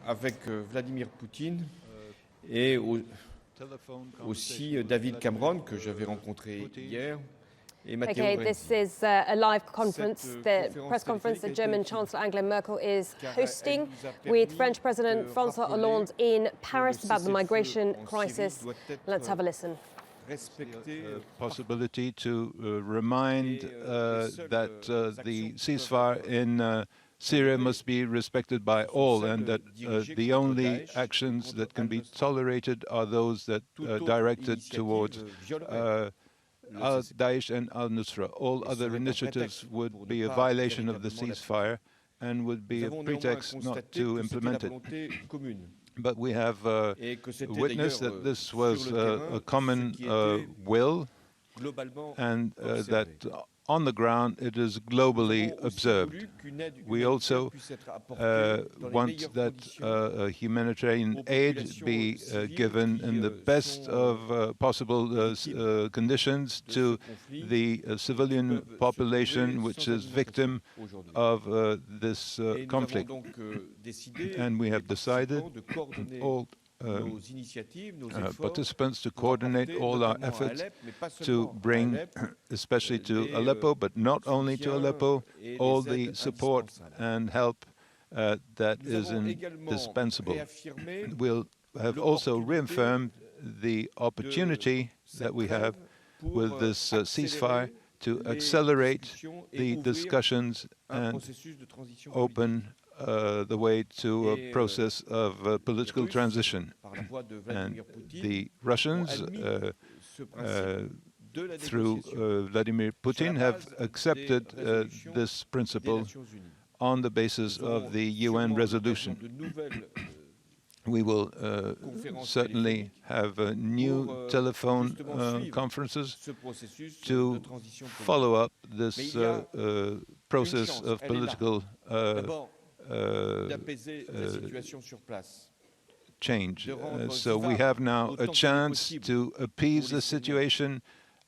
avec Vladimir Poutine et aussi David Cameron, que j'avais rencontré hier, et Matteo Okay, Renzi. this is a live conference, the press conference that German Chancellor Angela Merkel is hosting with French President François Hollande in Paris about the migration crisis. Let's have a listen. Possibility to remind that the ceasefire in Syria must be respected by all, and that the only actions that can be tolerated are those that are directed towards Daesh and al-Nusra. All other initiatives would be a violation of the ceasefire and would be a pretext not to implement it. But we have witnessed that this was a common will, and that on the ground it is globally observed. We also want that humanitarian aid be given in the best of possible conditions to the civilian population which is victim of this conflict. And we have decided, all participants, to coordinate all our efforts to bring, especially to Aleppo, but not only to Aleppo, all the support and help that is indispensable. We'll have also reaffirmed the opportunity that we have with this ceasefire to accelerate the discussions and open the way to a process of political transition. And the Russians, through Vladimir Putin, have accepted this principle on the basis of the UN resolution. We will certainly have new telephone conferences to follow up this process of political change. So we have now a chance to appease the situation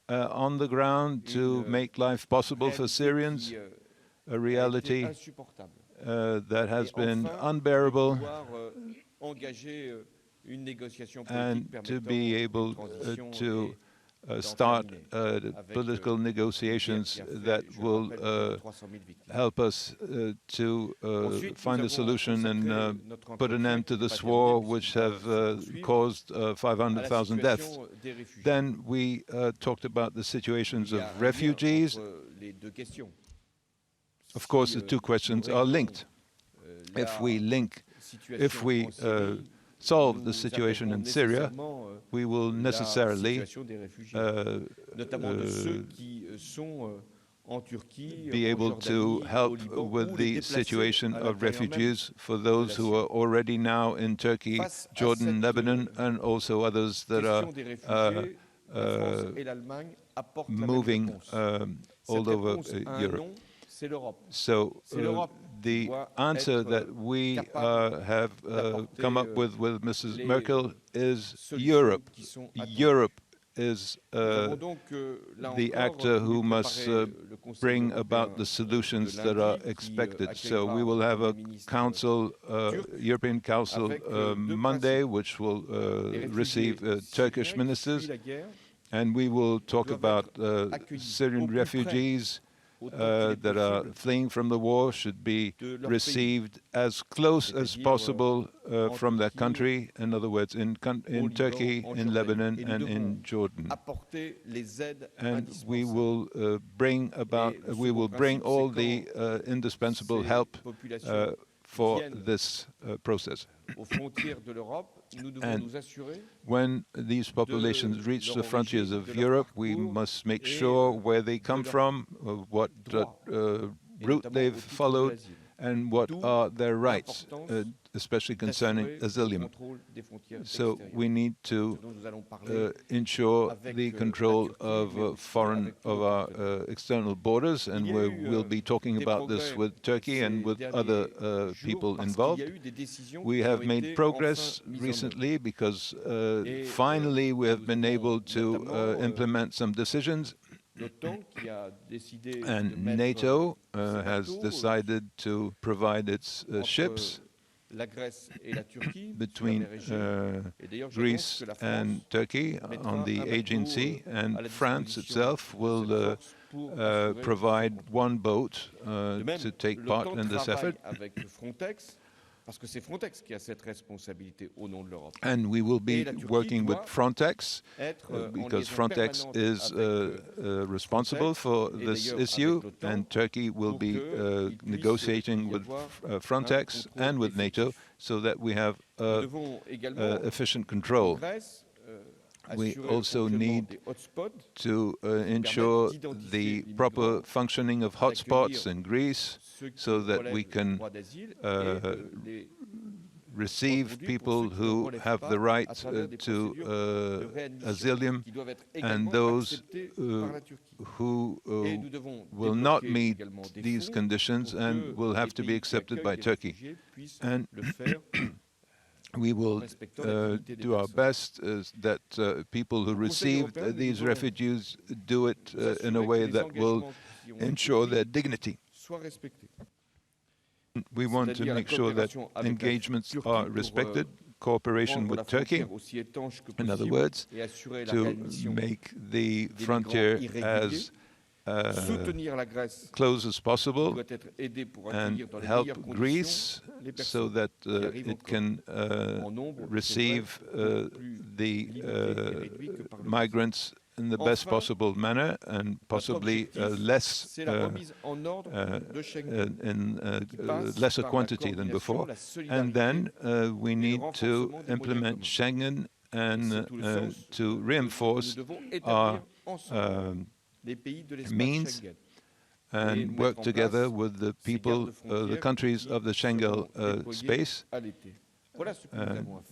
on the ground, to make life possible for Syrians, a reality that has been unbearable, and to be able to start political negotiations that will help us to find a solution and put an end to this war, which have caused 500,000 deaths. Then we talked about the situations of refugees. Of course, the two questions are linked. If we solve the situation in Syria, we will necessarily be able to help with the situation of refugees for those who are already now in Turkey, Jordan, Lebanon, and also others that are moving all over Europe. So the answer that we have come up with Mrs. Merkel is Europe. Europe is the actor who must bring about the solutions that are expected. So we will have a council, European Council, Monday, which will receive Turkish ministers, and we will talk about Syrian refugees that are fleeing from the war should be received as close as possible from their country, in other words, in Turkey, in Lebanon, and in Jordan. And we will bring all the indispensable help for this process. And when these populations reach the frontiers of Europe, we must make sure where they come from, what route they've followed, and what are their rights, especially concerning asylum. So we need to ensure the control of our external borders, and we'll be talking about this with Turkey and with other people involved. We have made progress recently because finally we have been able to implement some decisions. And NATO has decided to provide its ships between Greece and Turkey on the Aegean Sea, and France itself will provide one boat to take part in this effort. And we will be working with Frontex because Frontex is responsible for this issue, and Turkey will be negotiating with Frontex and with NATO so that we have efficient control. We also need to ensure the proper functioning of hotspots in Greece so that we can receive people who have the right to asylum and those who will not meet these conditions and will have to be accepted by Turkey. And we will do our best that people who received these refugees do it in a way that will ensure their dignity. We want to make sure that engagements are respected, cooperation with Turkey, in other words, to make the frontier as close as possible and help Greece so that it can receive the migrants in the best possible manner and possibly lesser quantity than before. And then we need to implement Schengen and to reinforce our means and work together with the people, the countries of the Schengen space,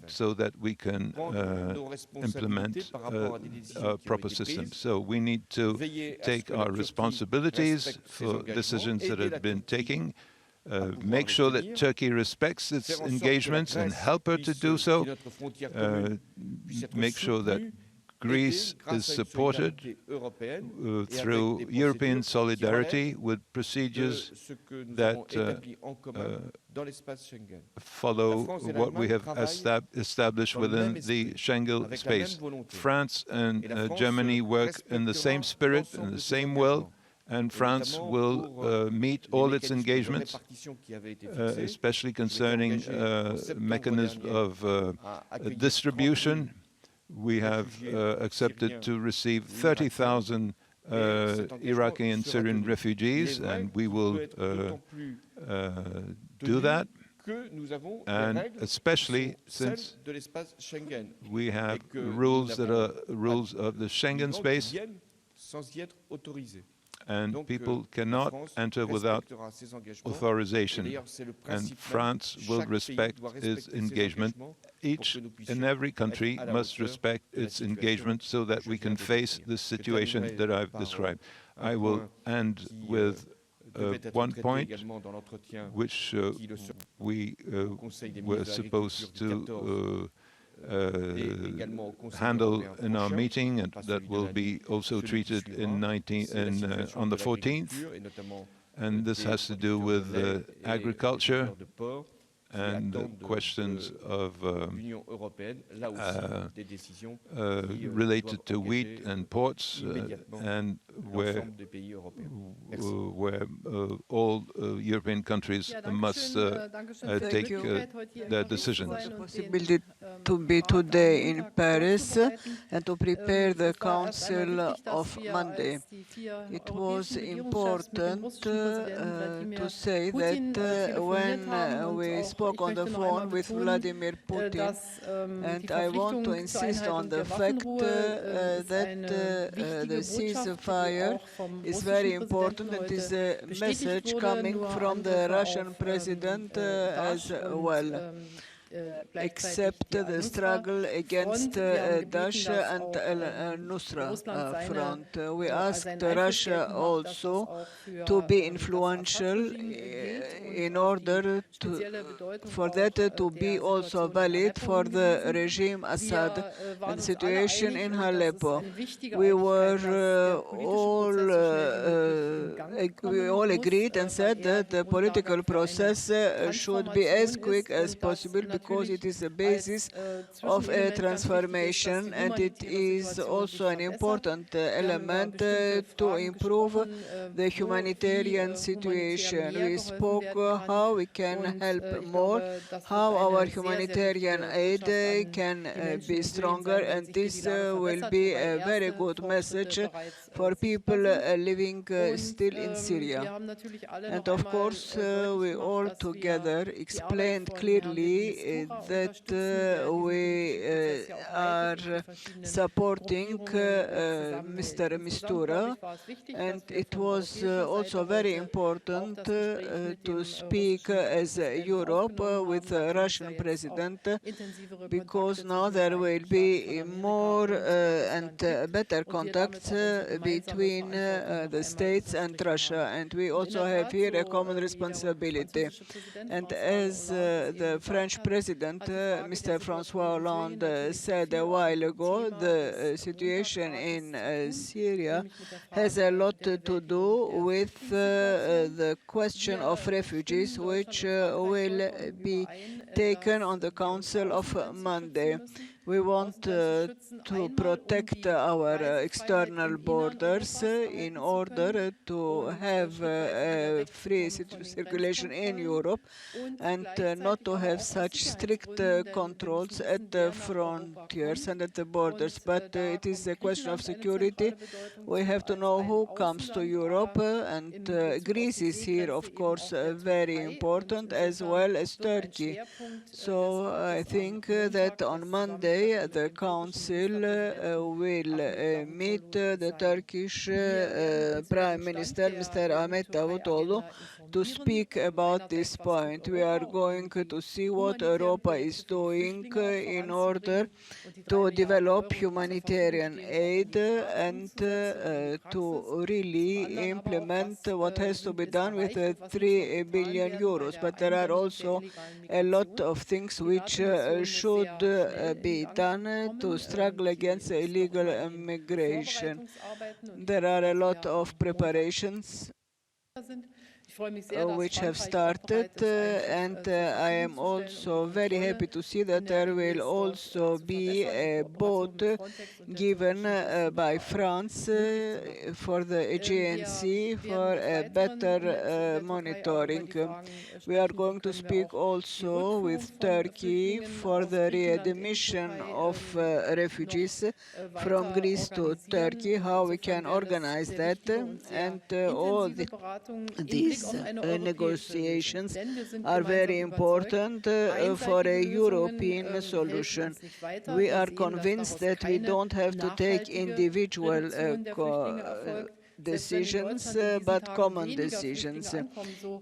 so that we can implement a proper system. So we need to take our responsibilities for decisions that have been taken, make sure that Turkey respects its engagements and help her to do so, make sure that Greece is supported through European solidarity with procedures that follow what we have established within the Schengen space. France and Germany work in the same spirit and the same will, and France will meet all its engagements, especially concerning mechanism of distribution. We have accepted to receive 30,000 Iraqi and Syrian refugees, and we will do that. And especially since we have rules that are rules of the Schengen space, and people cannot enter without authorization. And France will respect its engagement. Each and every country must respect its engagement so that we can face this situation that I've described. I will end with one point which we were supposed to handle in our meeting, and that will be also treated on the 14th. And this has to do with agriculture and questions of related to wheat and ports, and where all European countries must take their decisions. Possibility to be today in Paris and to prepare the Council of Monday. It was important to say that when we spoke on the phone with Vladimir Putin, and I want to insist on the fact that the ceasefire is very important. It is a message coming from the Russian president as well. except the struggle against Daesh and al-Nusra front. We asked Russia also to be influential in order for that to be also valid for the regime Assad and the situation in Aleppo. We all agreed and said that the political process should be as quick as possible because it is the basis of a transformation, and it is also an important element to improve the humanitarian situation. We spoke how we can help more, how our humanitarian aid can be stronger, and this will be a very good message for people living still in Syria. And of course, we all together explained clearly that we are supporting Mr. Mistura, and it was also very important to speak as Europe with the Russian president, because now there will be more and better contacts between the States and Russia, and we also have here a common responsibility. And as the French president, Mr. François Hollande, said a while ago, the situation in Syria has a lot to do with the question of refugees, which will be taken on the Council of Monday. We want to protect our external borders in order to have free circulation in Europe and not to have such strict controls at the frontiers and at the borders. But it is a question of security. We have to know who comes to Europe, and Greece is here, of course, very important, as well as Turkey. So I think that on Monday, the Council will meet the Turkish Prime Minister, Mr. Ahmet Davutoğlu, to speak about this point. We are going to see what Europa is doing in order to develop humanitarian aid and to really implement what has to be done with 3 billion euros. But there are also a lot of things which should be done to struggle against illegal immigration. There are a lot of preparations which have started, and I am also very happy to see that there will also be a boat given by France for the Aegean Sea for a better monitoring. We are going to speak also with Turkey for the readmission of refugees from Greece to Turkey, how we can organize that, and all these negotiations are very important for a European solution. We are convinced that we don't have to take individual decisions, but common decisions.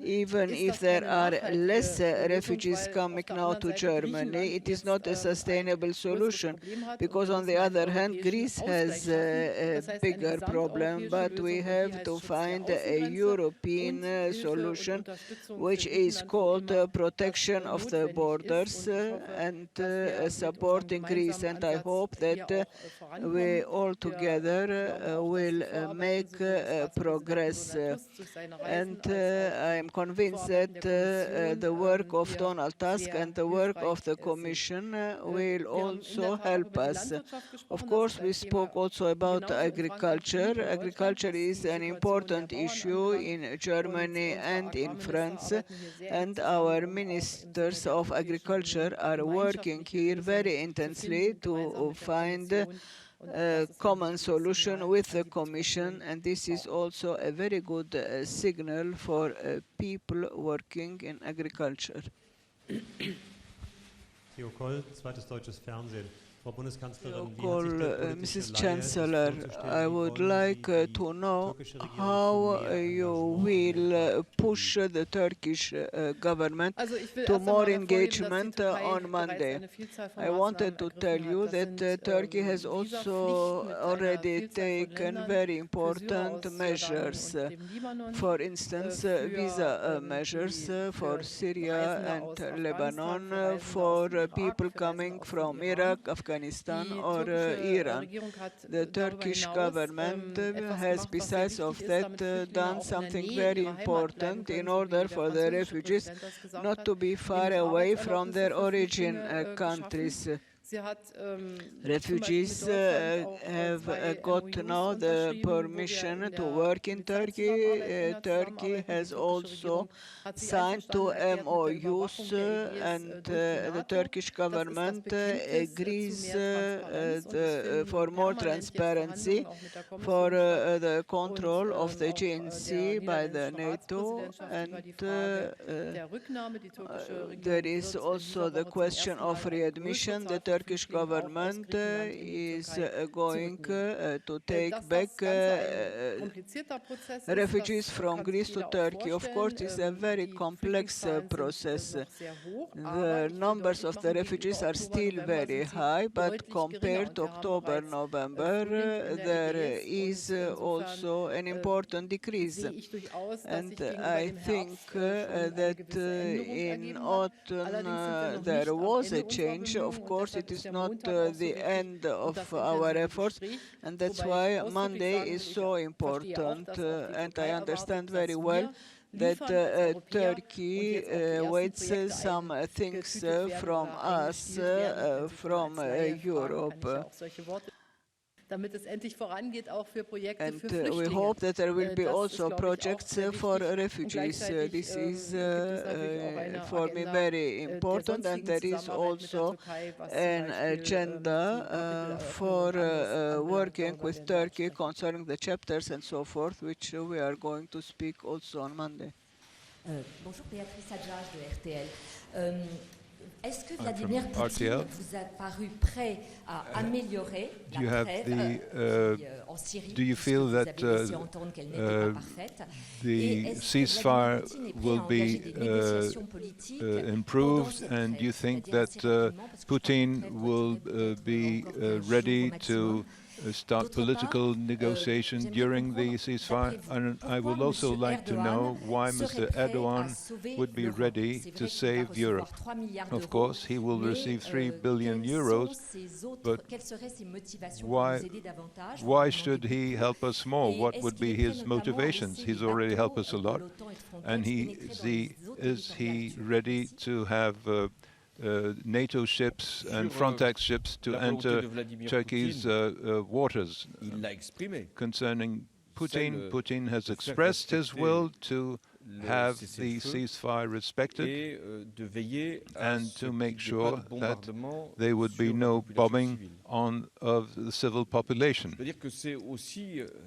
Even if there are less refugees coming now to Germany, it is not a sustainable solution, because on the other hand, Greece has a bigger problem, but we have to find a European solution, which is called protection of the borders and supporting Greece. And I hope that we all together will make progress. And I am convinced that the work of Donald Tusk and the work of the Commission will also help us. Of course, we spoke also about agriculture. Agriculture is an important issue in Germany and in France, and our ministers of agriculture are working here very intensely to find a common solution with the Commission, and this is also a very good signal for people working in agriculture. Theo Koll, Zweites Deutsches Fernsehen. Mrs. Chancellor, I would like to know how you will push the Turkish government to more engagement on Monday. I wanted to tell you that Turkey has also already taken very important measures. For instance, visa measures for Syria and Lebanon, for people coming from Iraq, Afghanistan or Iran. The Turkish government has, besides of that, done something very important in order for the refugees not to be far away from their origin countries. Refugees have got now the permission to work in Turkey. Turkey has also signed 2 MOUs, and the Turkish government agrees for more transparency for the control of the GNC by the NATO, and there is also the question of readmission. The Turkish government is going to take back refugees from Greece to Turkey. Of course, it's a very complex process. The numbers of the refugees are still very high, but compared to October, November, there is also an important decrease. And I think that in autumn there was a change. Of course, it is not the end of our efforts, and that's why Monday is so important. And I understand very well that Turkey waits some things from us, from Europe. And we hope that there will be also projects for refugees. This is for me very important, and there is also an agenda for working with Turkey concerning the chapters and so forth, which we are going to speak also on Monday. Bonjour, Béatrice Adjage de RTL. Est-ce que Vladimir Poutine vous a paru prêt à améliorer la trêve en Syrie? Do you feel that the ceasefire will be improved, and do you think that Putin will be ready to start political negotiations during the ceasefire? And I would also like to know why Mr. Erdogan would be ready to save Europe. Of course, he will receive 3 billion euros, but why should he help us more? What would be his motivations? He's already helped us a lot. And is he ready to have NATO ships and Frontex ships to enter Turkey's waters? Concerning Putin, Putin has expressed his will to have the ceasefire respected and to make sure that there would be no bombing of the civil population.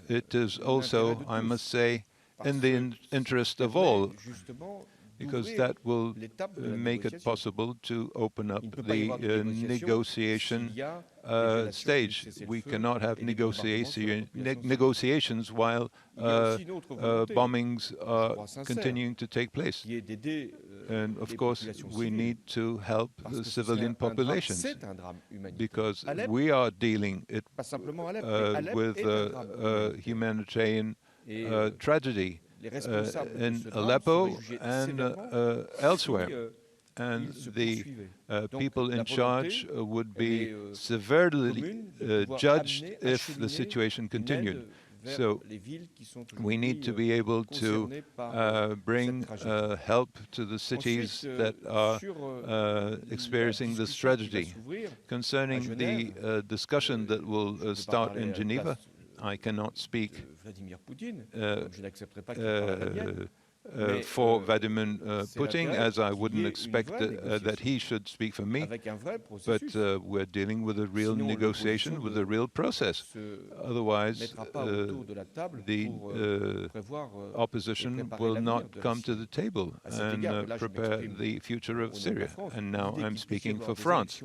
It is also, I must say, in the interest of all, because that will make it possible to open up the negotiation stage. We cannot have negotiations while bombings are continuing to take place. And of course, we need to help the civilian populations, because we are dealing with humanitarian tragedy in Aleppo and elsewhere. And the people in charge would be severely judged if the situation continued. So we need to be able to bring help to the cities that are experiencing this tragedy. Concerning the discussion that will start in Geneva, I cannot speak for Vladimir Putin, as I wouldn't expect that he should speak for me, but we're dealing with a real negotiation, with a real process. Otherwise, the opposition will not come to the table and prepare the future of Syria. And now I'm speaking for France.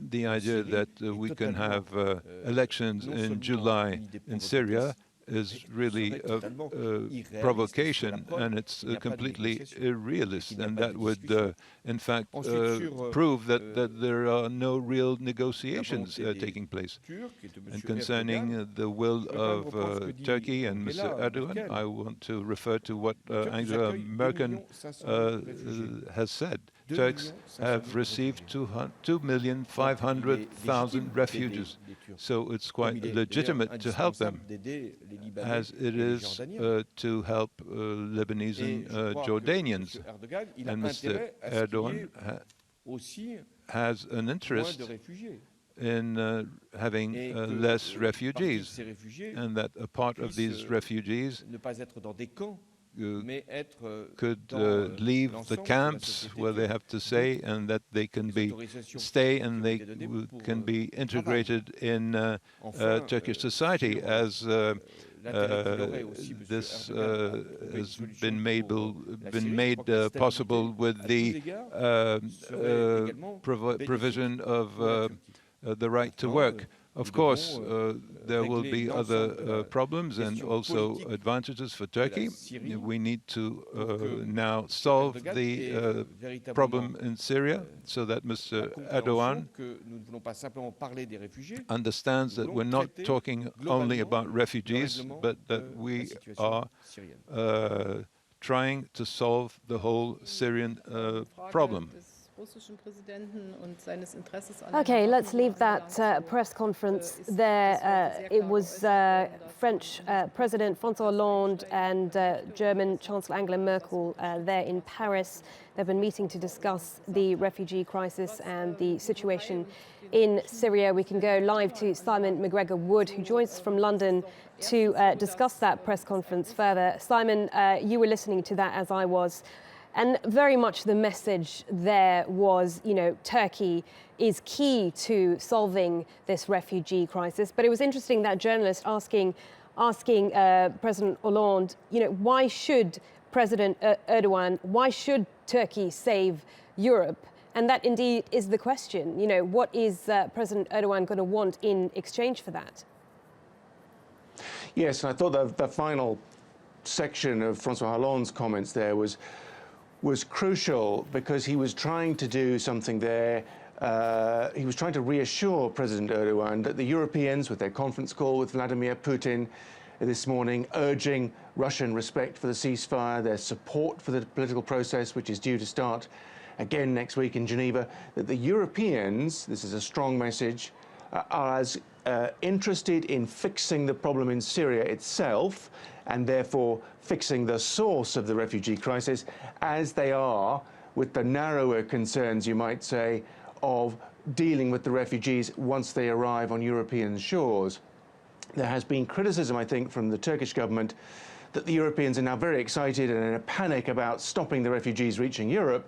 The idea that we can have elections in July in Syria is really a provocation, and it's completely irrealist, and that would, in fact, prove that there are no real negotiations taking place. And concerning the will of Turkey and Mr. Erdogan, I want to refer to what Angela Merkel has said. Turks have received 2,500,000 refugees, so it's quite legitimate to help them, as it is to help Lebanese and Jordanians. And Mr. Erdogan has an interest in having less refugees, and that a part of these refugees could leave the camps where they have to stay, and that they can stay and they can be integrated in Turkish society, as this has been made possible with the provision of the right to work. Of course, there will be other problems and also advantages for Turkey. We need to now solve the problem in Syria so that Mr. Erdogan understands that we're not talking only about refugees, but that we are trying to solve the whole Syrian problem. Okay, let's leave that press conference there. It was French President François Hollande and German Chancellor Angela Merkel there in Paris. They've been meeting to discuss the refugee crisis and the situation in Syria. We can go live to Simon McGregor-Wood, who joins us from London to discuss that press conference further. Simon, you were listening to that as I was. And very much the message there was, Turkey is key to solving this refugee crisis. But it was interesting that journalist asking President Hollande, why should President Erdogan, why should Turkey save Europe? And that indeed is the question. What is President Erdogan going to want in exchange for that? Yes, and I thought the final section of François Hollande's comments there was crucial, because he was trying to do something there. He was trying to reassure President Erdogan that the Europeans, with their conference call with Vladimir Putin this morning, urging Russian respect for the ceasefire, their support for the political process, which is due to start again next week in Geneva, that the Europeans, this is a strong message, are as interested in fixing the problem in Syria itself, and therefore fixing the source of the refugee crisis, as they are with the narrower concerns, you might say, of dealing with the refugees once they arrive on European shores. There has been criticism, I think, from the Turkish government that the Europeans are now very excited and in a panic about stopping the refugees reaching Europe,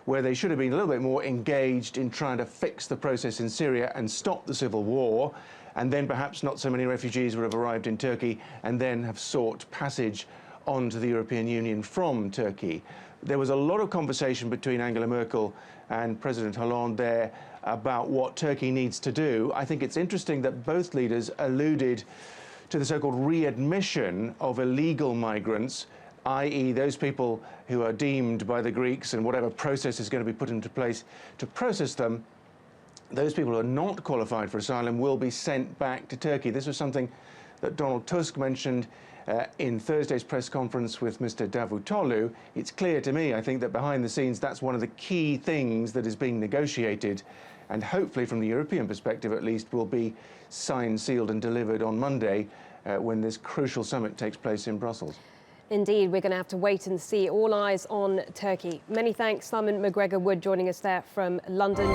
where they should have been a little bit more engaged in trying to fix the process in Syria and stop the civil war, and then perhaps not so many refugees would have arrived in Turkey and then have sought passage onto the European Union from Turkey. There was a lot of conversation between Angela Merkel and President Hollande there about what Turkey needs to do. I think it's interesting that both leaders alluded to the so-called readmission of illegal migrants, i.e. those people who are deemed by the Greeks, and whatever process is going to be put into place to process them, those people who are not qualified for asylum will be sent back to Turkey. This was something that Donald Tusk mentioned in Thursday's press conference with Mr. Davutoglu. It's clear to me, I think, that behind the scenes, that's one of the key things that is being negotiated, and hopefully from the European perspective at least, will be signed, sealed and delivered on Monday when this crucial summit takes place in Brussels. Indeed, we're going to have to wait and see. All eyes on Turkey. Many thanks, Simon McGregor-Wood, joining us there from London.